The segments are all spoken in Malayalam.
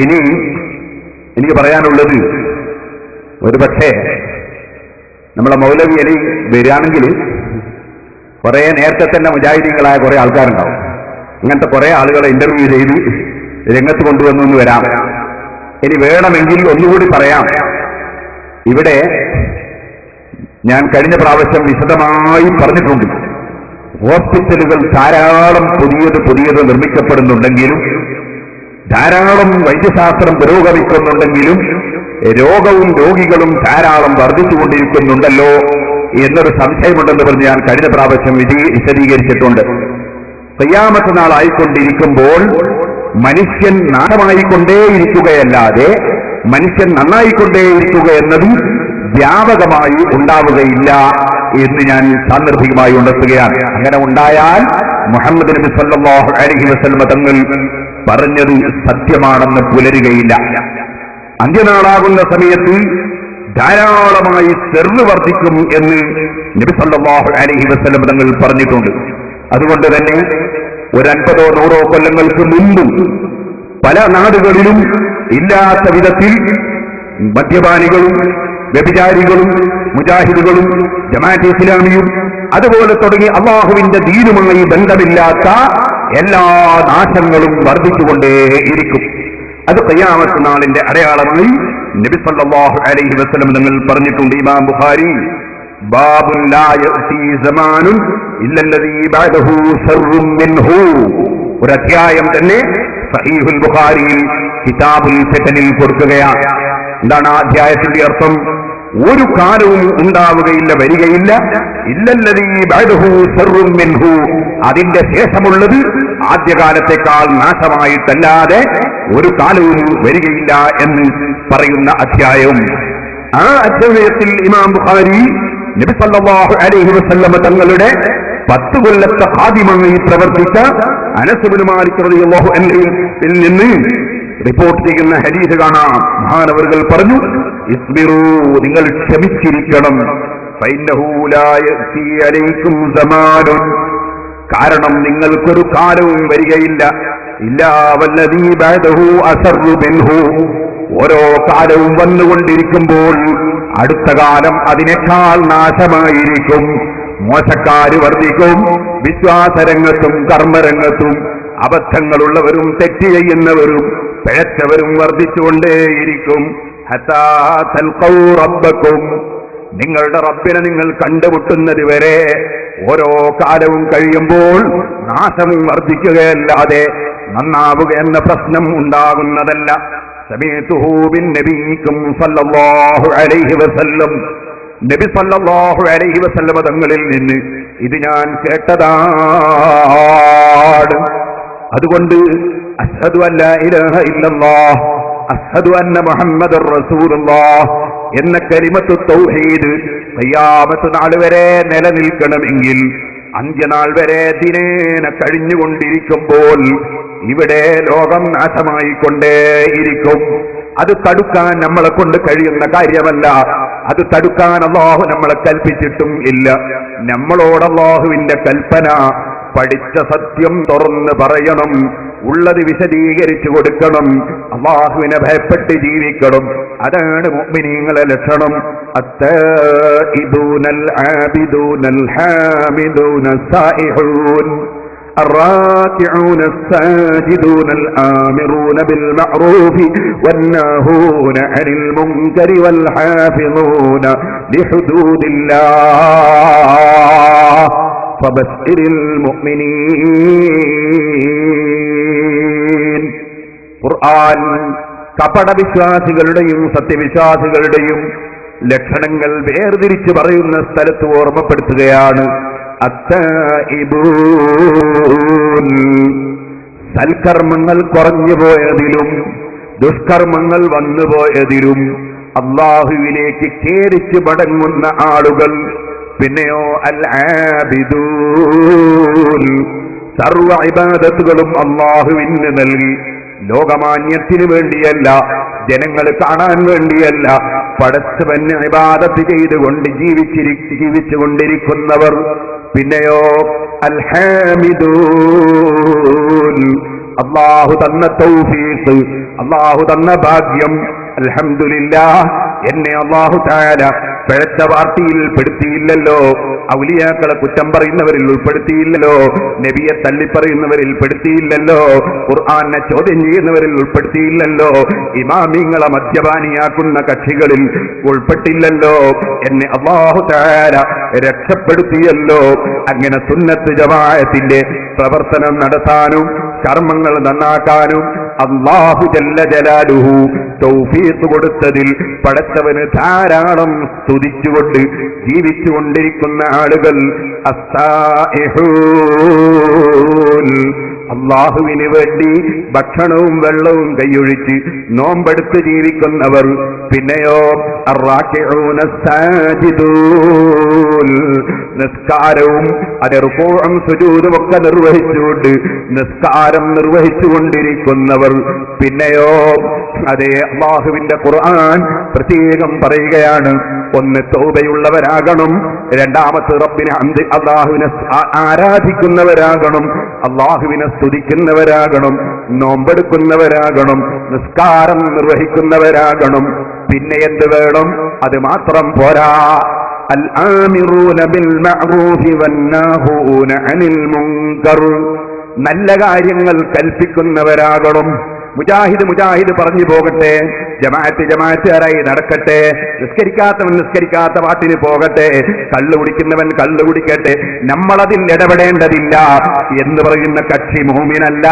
ഇനി എനിക്ക് പറയാനുള്ളത്, ഒരു പക്ഷേ നമ്മളെ മൗലവി അലി വരികയാണെങ്കിൽ കുറെ നേരത്തെ തന്നെ മുജാഹിദീങ്ങളായ കുറെ ആൾക്കാരുണ്ടാവും. ഇങ്ങനത്തെ കുറെ ആളുകളെ ഇന്റർവ്യൂ ചെയ്ത് രംഗത്ത് കൊണ്ടുവന്നു എന്ന് വരാം. ഇനി വേണമെങ്കിൽ ഒന്നുകൂടി പറയാം. ഇവിടെ ഞാൻ കഴിഞ്ഞ പ്രാവശ്യം വിശദമായി പറഞ്ഞിട്ടുണ്ട്, ഹോസ്പിറ്റലുകൾ ധാരാളം പുതിയത് നിർമ്മിക്കപ്പെടുന്നുണ്ടെങ്കിലും, ധാരാളം വൈദ്യശാസ്ത്രം പുരോഗമിക്കുന്നുണ്ടെങ്കിലും രോഗവും രോഗികളും ധാരാളം വർദ്ധിച്ചുകൊണ്ടിരിക്കുന്നുണ്ടല്ലോ എന്നൊരു സംശയമുണ്ടെന്ന് പറഞ്ഞ് ഞാൻ കഴിഞ്ഞ പ്രാവശ്യം വിശദീകരിച്ചിട്ടുണ്ട്. ഖിയാമത്ത് നാളായിക്കൊണ്ടിരിക്കുമ്പോൾ മനുഷ്യൻ നാശമായിക്കൊണ്ടേയിരിക്കുകയല്ലാതെ മനുഷ്യൻ നന്നായിക്കൊണ്ടേയിരിക്കുക എന്നത് വ്യാപകമായി ഉണ്ടാവുകയില്ല എന്ന് ഞാൻ സാന്ദർഭികമായി ഉണർത്തുകയാണ്. അങ്ങനെ ഉണ്ടായാൽ മുഹമ്മദ് നബി സല്ലല്ലാഹു അലൈഹി വസല്ലം തങ്ങൾ പറഞ്ഞത് സത്യമാണെന്ന് പുലരുകയില്ല. അന്ത്യനാളാകുന്ന സമയത്ത് ധാരാളമായി ചെറു വർദ്ധിക്കും എന്ന് നബി സല്ലല്ലാഹു അലൈഹി വസല്ലം തങ്ങൾ പറഞ്ഞിട്ടുണ്ട്. അതുകൊണ്ട് തന്നെ ഒരു 50 or 100 കൊല്ലങ്ങൾക്ക് മുമ്പും പല നാടുകളിലും ഇല്ലാത്ത വിധത്തിൽ മദ്യപാനികളും വ്യഭിചാരികളും മുജാഹിദുകളും ജമാഅത്തെ ഇസ്ലാമിയും അതുപോലെ തുടങ്ങി അള്ളാഹുവിന്റെ ദീനുമായി ബന്ധമില്ലാത്ത എല്ലാ നാശങ്ങളും വർദ്ധിച്ചുകൊണ്ടേയിരിക്കും. അത് ഖിയാമത്ത് നാളിന്റെ അടയാളമായി നബി സല്ലല്ലാഹു അലൈഹി വസല്ലം തങ്ങൾ പറഞ്ഞിട്ടുണ്ട്. ഇമാം ബുഖാരി ബാബുൻ ലാ യഅതി സമാനുൻ ഇല്ലല്ലദീ ബഅദഹു ശർറുൻ മിൻഹു, ഒരു അധ്യായം തന്നെ സഹീഹുൽ ബുഖാരിയിൽ കിതാബുൽ ഫിതനിൽ കൊടുക്കുകയാണ്. എന്താണ് ആ അധ്യായത്തിന്റെ അർത്ഥം? ഒരു കാലവും ഉണ്ടാവുകയില്ല, വരികയില്ല, ഇല്ലല്ലദീ ബഅദഹു ശർറുൻ മിൻഹു, അതിന്റെ ശേഷമുള്ളത് ആദ്യകാലത്തെക്കാൾ നാശമായിട്ടല്ലാതെ ഒരു കാലവും വരികയില്ല എന്ന് പറയുന്ന അധ്യായം. ആ അധ്യായത്തിൽ ഇമാം ബുഖാരി നബി സല്ലല്ലാഹു അലൈഹി വസല്ലം തങ്ങളുടെ 10 കൊല്ലത്തെ ഖാദിമായി പ്രവർത്തിച്ച അനസ് ഇബ്നു മാലിക് റളിയല്ലാഹു അൻഹുവിൽ നിന്ന് റിപ്പോർട്ട് ചെയ്യുന്ന ഹദീസ് കാണാം. മഹാനവറുകൾ പറഞ്ഞു, ഇസ്ബിറൂ, നിങ്ങൾ ക്ഷമിച്ചിരിക്കണം, ഫഇന്നഹു ലാ യഅതി അലൈക്കും സമാനുൻ, കാരണം നിങ്ങൾക്കൊരു കാലവും വരികയില്ല, ഇല്ലാ വല്ലദീ ബഅദഹു അശർറു മിൻഹു, ഓരോ കാലവും വന്നുകൊണ്ടിരിക്കുമ്പോൾ അടുത്ത കാലം അതിനേക്കാൾ നാശമായിരിക്കും. മോശക്കാര് വർദ്ധിക്കും, വിശ്വാസരംഗത്തും കർമ്മരംഗത്തും അബദ്ധങ്ങളുള്ളവരും തെറ്റ് ചെയ്യുന്നവരും പിഴച്ചവരും വർദ്ധിച്ചുകൊണ്ടേയിരിക്കും. ഹത്താ തൽഖൗ റബ്ബക്കും, നിങ്ങളുടെ റബ്ബിനെ നിങ്ങൾ കണ്ടുമുട്ടുന്നത് വരെ ഓരോ കാലവും കഴിയുമ്പോൾ നാശം വർദ്ധിക്കുകയല്ലാതെ നന്നാവുക എന്ന പ്രശ്നം ഉണ്ടാകുന്നതല്ല. സമീഅതുഹു ബിൻ നബിയിക്കും സല്ലല്ലാഹു അലൈഹി വസല്ലം, നബി സല്ലല്ലാഹു അലൈഹി വസല്ലം തങ്ങളിൽ നിന്ന് ഇത് ഞാൻ കേട്ടതാണ്. അതുകൊണ്ട് അശ്ഹദു അല്ലാ ഇലാഹ ഇല്ലല്ലാഹ് അശ്ഹദു അന്ന മുഹമ്മദർ റസൂലുള്ളാഹ് എന്ന കലിമത്തു തൗഹീദ് ഖിയാമത്ത് നാൾ വരെ നിലനിൽക്കണമെങ്കിൽ, അന്ത്യനാൾ വരെ ദിനേന കഴിഞ്ഞുകൊണ്ടിരിക്കുമ്പോൾ ഇവിടെ ലോകം നാശമായിക്കൊണ്ടേയിരിക്കും. അത് തടുക്കാൻ നമ്മളെ കൊണ്ട് കഴിയുന്ന കാര്യമല്ല. അത് തടുക്കാൻ അല്ലാഹു നമ്മളെ കൽപ്പിച്ചിട്ടും ഇല്ല. നമ്മളോട് അല്ലാഹുവിന്റെ കൽപ്പന പഠിച്ച സത്യം തുറന്ന് പറയണം, ഉള്ളത് വിശദീകരിച്ചു കൊടുക്കണം, അല്ലാഹുവിനെ ഭയപ്പെട്ട് ജീവിക്കണം. അതാണ് മുഅ്മിനീങ്ങളുടെ ലക്ഷണം. അത്താഇബൂനൽ ആബിദൂനൽ ഹാമിദൂനസ് സായിഹൂൻ الراكعون الساجدون الآمرون بالمعروف والناهون عن المنكر والحافظون لحدود الله فبشر المؤمنين. ഖുർആൻ കപട വിശ്വാസികളുടെയും സത്യവിശ്വാസികളുടെയും ലക്ഷണങ്ങൾ വേർതിരിച്ച് പറയുന്ന സ്ഥലത്ത് ഓർമ്മപ്പെടുത്തുകയാണ്. അത്താഇബൂൻ, സൽക്കർമ്മങ്ങൾ കുറഞ്ഞു പോയതിലും ദുഷ്കർമ്മങ്ങൾ വന്നുപോയതിലും അല്ലാഹുവിലേക്ക് ഖേദിച്ച് മടങ്ങുന്ന ആളുകൾ. പിന്നെയോ അൽ ആബിദൂൻ, സർവ ഇബാദത്തുകളും അല്ലാഹുവിന് നൽകി ലോകമാന്യത്തിന് വേണ്ടിയല്ല, ജനങ്ങൾ കാണാൻ വേണ്ടിയല്ല, പടച്ചവന് ഇബാദത്ത് ചെയ്തുകൊണ്ട് ജീവിച്ചുകൊണ്ടിരിക്കുന്നവർ. പിന്നെയോ അൽ ഹാമിദൂൻ, അല്ലാഹു തന്ന തൗഫീഖ്, അല്ലാഹു തന്ന ഭാഗ്യം. അൽഹംദുലില്ലാഹ്, എന്നെ അല്ലാഹു തആല പിഴച്ച പാർട്ടിയിൽ പെടുത്തിയില്ലല്ലോ, ഔലിയാക്കളെ കുറ്റം പറയുന്നവരിൽ ഉൾപ്പെടുത്തിയില്ലല്ലോ, നബിയെ തള്ളിപ്പറയുന്നവരിൽ പെടുത്തിയില്ലല്ലോ, ഖുർആനെ ചോദ്യം ചെയ്യുന്നവരിൽ ഉൾപ്പെടുത്തിയില്ലല്ലോ, ഇമാമിങ്ങളെ മദ്യപാനിയാക്കുന്ന കക്ഷികളിൽ ഉൾപ്പെട്ടില്ലല്ലോ. എന്നെ അല്ലാഹു തആല രക്ഷപ്പെടുത്തിയല്ലോ. അങ്ങനെ സുന്നത്ത് ജമാഅത്തിന്റെ പ്രവർത്തനം നടത്താനും കർമ്മങ്ങൾ നന്നാക്കാനും അല്ലാഹു ജല്ല ജലാലുഹു തൗഫീഖ് കൊടുത്തതിൽ പടച്ചവന് ധാരാളം സ്തുതിച്ചുകൊണ്ട് ജീവിച്ചുകൊണ്ടിരിക്കുന്ന ആളുകൾ അസ്സാഇഹൂൻ, അല്ലാഹുവിന് വേണ്ടി ഭക്ഷണവും വെള്ളവും കൈയൊഴിച്ച് നോമ്പെടുത്ത് ജീവിക്കുന്നവർ. പിന്നെയോ അർറാക്കിഊന സാജിദൂൻ, നിസ്കാരവും അത് റുകൂഉം സുജൂദും ഒക്കെ നിർവഹിച്ചുകൊണ്ട് നിസ്കാരം നിർവഹിച്ചുകൊണ്ടിരിക്കുന്നവർ. പിന്നെയോ അതേ അല്ലാഹുവിന്റെ ഖുർആൻ പ്രത്യേകം പറയുകയാണ്, ഒന്ന് തൗബയുള്ളവരാകണം, രണ്ടാമത്തെ റബ്ബിനെ അല്ലാഹുവിനെ ആരാധിക്കുന്നവരാകണം, അല്ലാഹുവിനെ സ്തുതിക്കുന്നവരാകണം, നോമ്പെടുക്കുന്നവരാകണം, നിസ്കാരം നിർവഹിക്കുന്നവരാകണം. പിന്നെ എന്ത് വേണം? അത് മാത്രം പോരാ. അൽ-ആമിറൂന ബിൽ മഅറൂഫി വന്നാഹൂന അനിൽ മുൻകർ, നല്ല കാര്യങ്ങൾ കൽപ്പിക്കുന്നവരാകണം. മുജാഹിദ് പറഞ്ഞു പോകട്ടെ, ജമാഅത്തായി നടക്കട്ടെ, നിസ്കരിക്കാത്തവൻ നിസ്കരിക്കാത്ത പാട്ടിന് പോകട്ടെ, കള്ളു കുടിക്കുന്നവൻ കള്ളു കുടിക്കട്ടെ, നമ്മളതിൽ ഇടപെടേണ്ടതില്ല എന്ന് പറയുന്ന കക്ഷി മുഅ്മിനല്ല.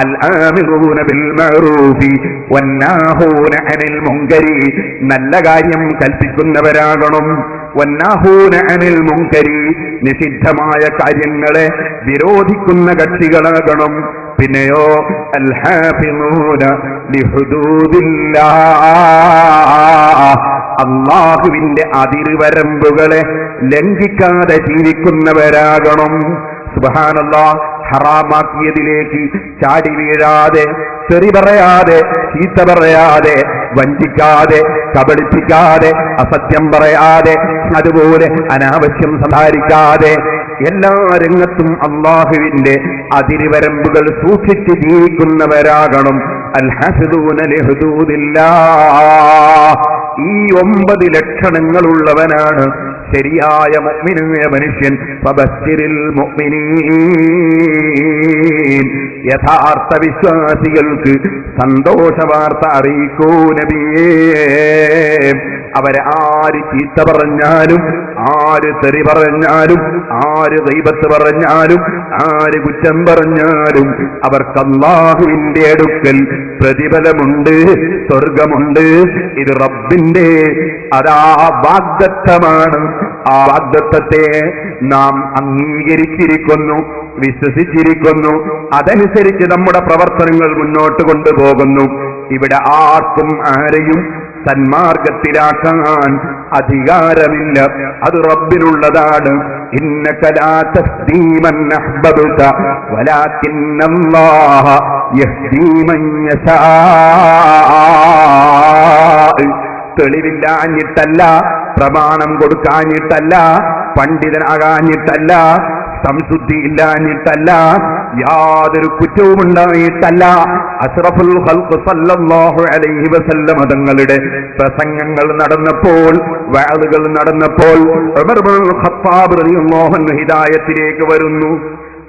അൽ-ആമിറൂന ബിൽ മഅറൂഫി വന്നാഹൂന അനിൽ മുൻകരി, നല്ല കാര്യം കൽപ്പിക്കുന്നവരാകണം. വന്നാഹൂന അനിൽ മുൻകരി, നിഷിദ്ധമായ കാര്യങ്ങളെ വിരോധിക്കുന്ന കക്ഷികളാകണം. പിന്നെയോ അൽഹാഫിളൂന ലിഹുദൂദില്ലാഹ്, അല്ലാഹുവിന്റെ അതിർവരമ്പുകളെ ലംഘിക്കാതെ ജീവിക്കുന്നവരാകണം. സുബ്ഹാനല്ലാഹ്, ഹറാമാക്കിയതിലേക്ക് ചാടി വീഴാതെ, തെറി പറയാതെ, ചീത്ത പറയാതെ, വഞ്ചിക്കാതെ, കബളിപ്പിക്കാതെ, അസത്യം പറയാതെ, അതുപോലെ അനാവശ്യം സംസാരിക്കാതെ, എല്ലാ രംഗത്തും അല്ലാഹുവിന്റെ അതിർവരമ്പുകൾ സൂക്ഷിച്ച് ജീവിക്കുന്നവരാകണം. അൽഹഫിദൂന ലിഹുദൂദില്ലാഹ്, ഈ 9 ലക്ഷണങ്ങളുള്ളവനാണ് ശരിയായ മുഅ്മിനായ മനുഷ്യൻ. ഫബശ്ശിരിൽ മുഅ്മിനീൻ, യഥാർത്ഥ വിശ്വാസികൾക്ക് സന്തോഷ വാർത്ത അറിയിക്കൂ നബിയേ. അവരെ ആര് ചീത്ത പറഞ്ഞാലും, ആര് തെറി പറഞ്ഞാലും, ആര് ഗൈബത്ത് പറഞ്ഞാലും, ആര് കുറ്റം പറഞ്ഞാലും അവർക്ക് അല്ലാഹുവിന്റെ അടുക്കൽ പ്രതിഫലമുണ്ട്, സ്വർഗമുണ്ട്. ഇത് റബ്ബിന്റെ അതാ വാഗ്ദത്തമാണ്. ആ വാഗ്ദത്തത്തെ നാം അംഗീകരിച്ചിരിക്കുന്നു, വിശ്വസിച്ചിരിക്കുന്നു. അതനുസരിച്ച് നമ്മുടെ പ്രവർത്തനങ്ങൾ മുന്നോട്ട് കൊണ്ടുപോകുന്നു. ഇവിടെ ആർക്കും ആരെയും സന്മാർഗത്തിലാക്കാൻ അധികാരമില്ല, അത് റബ്ബിനുള്ളതാണ്. ഇന്നക ലാ തഹ്ദീ മൻ അഹ്ബബ്ത വലാകിന്നല്ലാഹ യഹ്ദീ മൻ യശാ. തെളിവില്ലാഞ്ഞിട്ടല്ല, പ്രമാണം കൊടുക്കാഞ്ഞിട്ടല്ല, പണ്ഡിതനാകാഞ്ഞിട്ടല്ല, സംശുദ്ധി ഇല്ലാഞ്ഞിട്ടല്ല, യാതൊരു കുറ്റവും ഉണ്ടായിട്ടല്ല. അഷ്റഫുൽ ഖൽഖ് സല്ലല്ലാഹു അലൈഹി വസല്ലം തങ്ങളുടെ പ്രസംഗങ്ങൾ നടന്നപ്പോൾ, വഅദുകൾ നടന്നപ്പോൾ ഉമർ ഇബ്നുൽ ഖത്താബ് റളിയല്ലാഹു അൻഹു ഹിദായത്തിലേക്ക് വരുന്നു.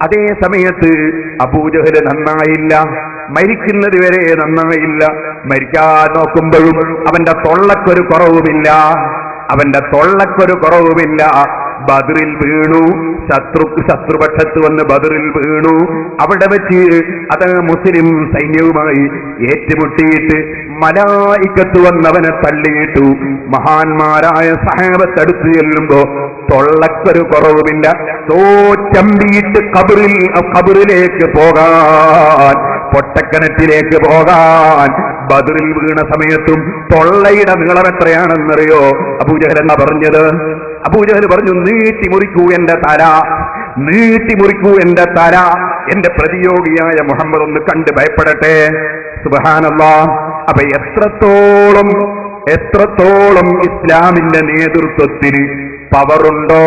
അതേ സമയത്ത് അബൂജഹൽ നന്നായില്ല, മരിക്കുന്നത് വരെ നന്നായില്ല. മരിക്കാൻ നോക്കുമ്പോഴും അവന്റെ തൊള്ളക്കൊരു കുറവുമില്ല. ബദറിൽ വീണു, ശത്രുപക്ഷത്ത് വന്ന് ബദറിൽ വീണു. അവിടെ വെച്ച് അത് മുസ്ലിം സൈന്യവുമായി ഏറ്റുമുട്ടിയിട്ട് മലായിക്കത്ത് വന്നവനെ തള്ളിയിട്ടു. മഹാന്മാരായ സഹാബത്ത് അടുത്ത് ചെല്ലുമ്പോ തൊള്ളക്കൊരു കുറവുമില്ല. തോറ്റമ്പിയിട്ട് ഖബറിലേക്ക് പോകാൻ, പൊട്ടക്കിണറ്റിലേക്ക് പോകാൻ ബദറിൽ വീണ സമയത്തും തൊള്ളയുടെ നീളം എത്രയാണെന്നറിയോ? അബൂജഹൽ എന്നാ പറഞ്ഞത്? അബൂജഹൽ പറഞ്ഞു, നീട്ടി മുറിക്കൂ എന്റെ തല, എന്റെ പ്രതിയോഗിയായ മുഹമ്മദ് ഒന്ന് കണ്ട് ഭയപ്പെടട്ടെ. സുബ്ഹാനല്ലാഹ്. അപ്പൊ എത്രത്തോളം ഇസ്ലാമിന്റെ നേതൃത്വത്തിന് പവറുണ്ടോ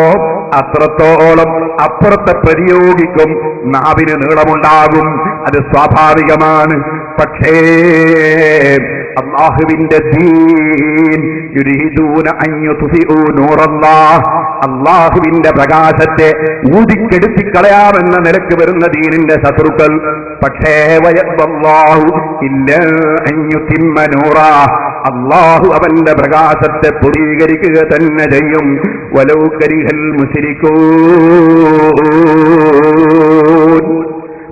അത്രത്തോളം അപ്പുറത്തെ പ്രതിയോഗിക്കും നാവിന് നീളമുണ്ടാകും. അത് സ്വാഭാവികമാണ്. പക്ഷേ അല്ലാഹുവിന്റെ ദീൻ യുരീദൂന അൻ യുത്ഫിഉ നൂറല്ലാഹ്, അല്ലാഹുവിന്റെ പ്രകാശത്തെ ഊതിക്കെടുത്തിക്കളയാമെന്ന നിലക്ക് വരുന്ന ദീനിന്റെ ശത്രുക്കൾ. പക്ഷേ വയബ്ബല്ലാഹു ഇല്ലാ അൻ യുതിമ്മ നൂറഹ്, അല്ലാഹു അവന്റെ പ്രകാശത്തെ പൂർത്തീകരിക്കുക തന്നെ ചെയ്യും. വലൗ കരിഹൽ മുശ്രികൂൻ,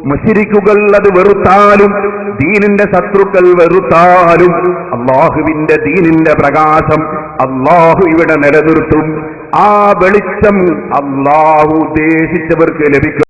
മുശ്രിക്കുകൾ അത് വെറുത്താലും ദീനിന്റെ ശത്രുക്കൾ വെറുത്താലും അല്ലാഹുവിന്റെ ദീനിന്റെ പ്രകാശം അല്ലാഹു ഇവിടെ നിലനിർത്തും. ആ വെളിച്ചം അല്ലാഹു ഉദ്ദേശിച്ചവർക്ക് ലഭിക്കും.